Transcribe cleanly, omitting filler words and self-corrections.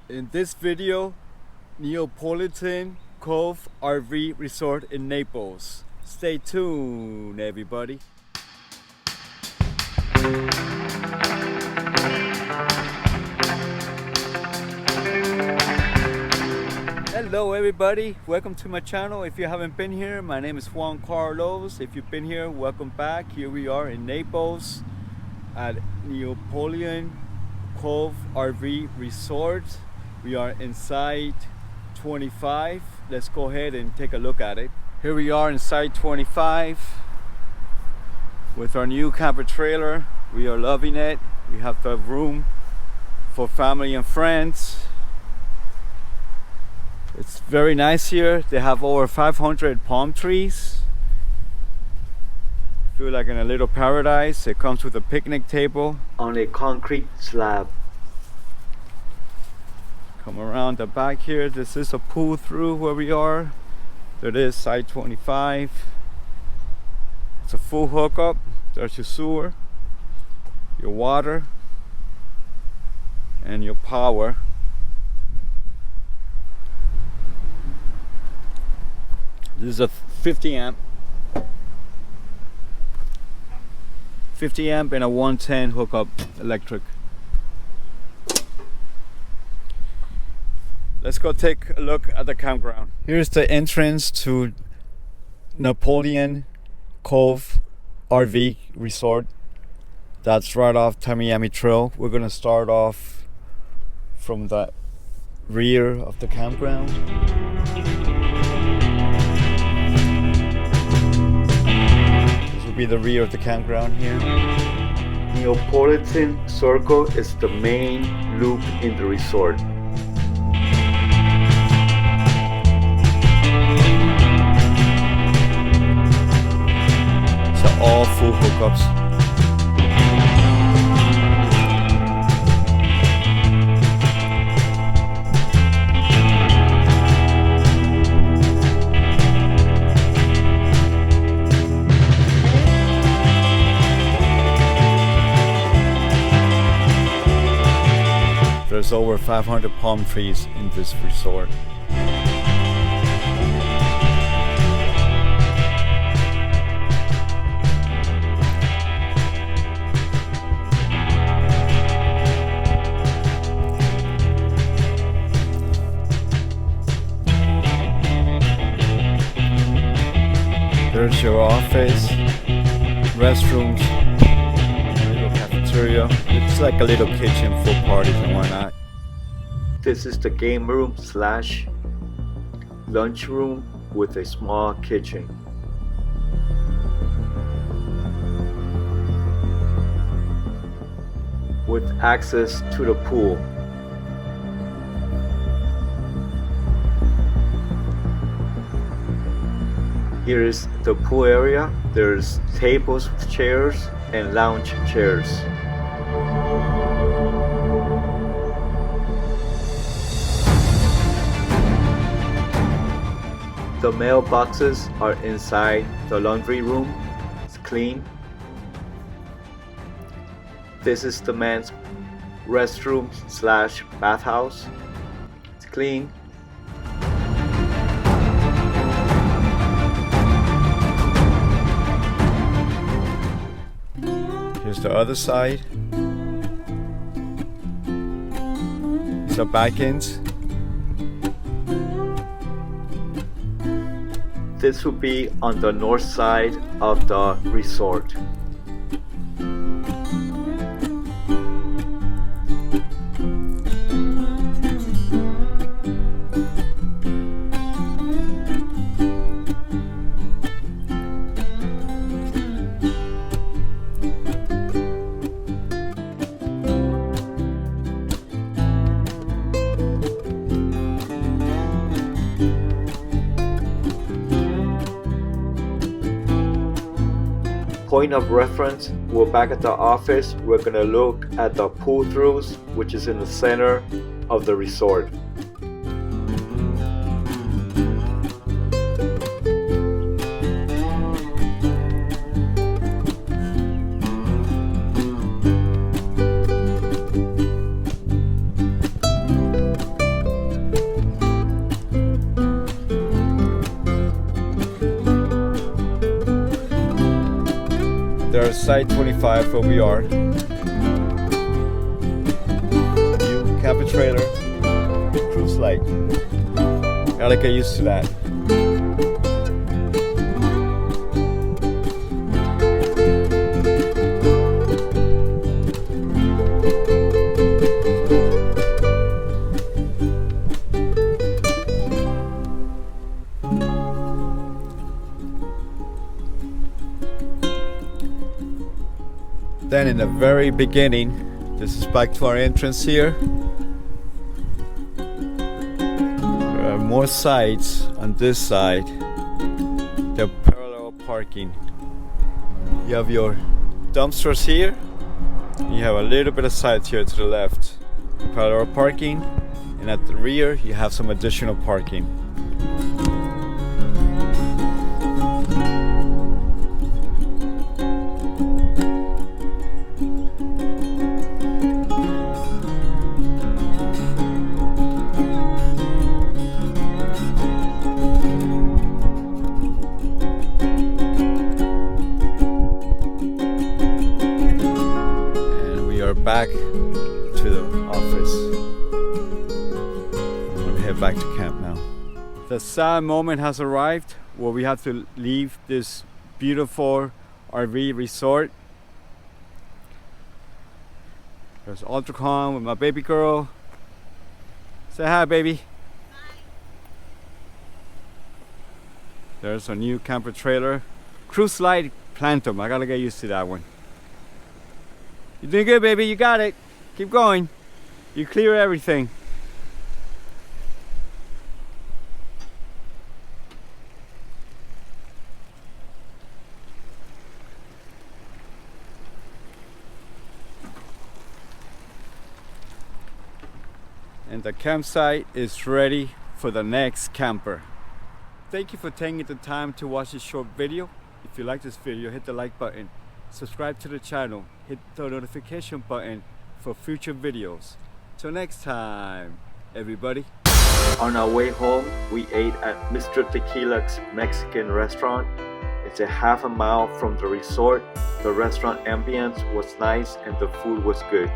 In this video, Neapolitan Cove RV Resort in Naples. Stay tuned, everybody. Hello everybody, welcome to my channel. If you haven't been here, my name is Juan Carlos. If you've been here, welcome back. Here we are in Naples at Neapolitan Cove RV Resort. We are inside 25. Let's go ahead and take a look at it. Here we are inside 25 with our new camper trailer. We are loving it. We have the room for family and friends. It's very nice here. They have over 500 palm trees. Feel like in a little paradise. It comes with a picnic table on a concrete slab. Come around the back here. This is a pull through where we are. There it is, side 25. It's a full hookup. There's your sewer, your water, and your power. This is a 50 amp and a 110 hookup electric. Let's go take a look at the campground. Here's the entrance to Neapolitan Cove RV Resort. That's right off Miami Trail. We're gonna start off from the rear of the campground. Be the rear of the campground here. Neapolitan Circle is the main loop in the resort. So all full hookups. There's over 500 palm trees in this resort. There's your office, restrooms, little cafeteria. It's like a little kitchen for parties and whatnot. This is the game room slash lunch room with a small kitchen. With access to the pool. Here is the pool area. There's tables with chairs and lounge chairs. The mailboxes are inside the laundry room. It's clean. This is the men's restroom slash bathhouse. It's clean. Here's the other side. It's a back end. This will be on the north side of the resort. Point of reference, we're back at the office. We're gonna look at the pull throughs, which is in the center of the resort. There's site 25 where we are. New camper trailer, cruise light. Gotta get used to that. Then in the very beginning, this is back to our entrance here. There are more sites on this side. They're parallel parking. You have your dumpsters here. You have a little bit of sites here to the left. Parallel parking. And at the rear, you have some additional parking. Back to the office. I'm gonna head back to camp now. The sad moment has arrived where we have to leave this beautiful RV resort. There's Ultracon with my baby girl. Say hi, baby. Hi. There's a new camper trailer. Cruise Light Plantum. I gotta get used to that one. You're doing good, baby. You got it. Keep going. You clear everything. And the campsite is ready for the next camper. Thank you for taking the time to watch this short video. If you like this video, hit the like button. Subscribe to the channel, hit the notification button for future videos. Till next time, everybody. On our way home, we ate at Mr. Tequila's Mexican restaurant. It's a half a mile from the resort. The restaurant ambience was nice and the food was good.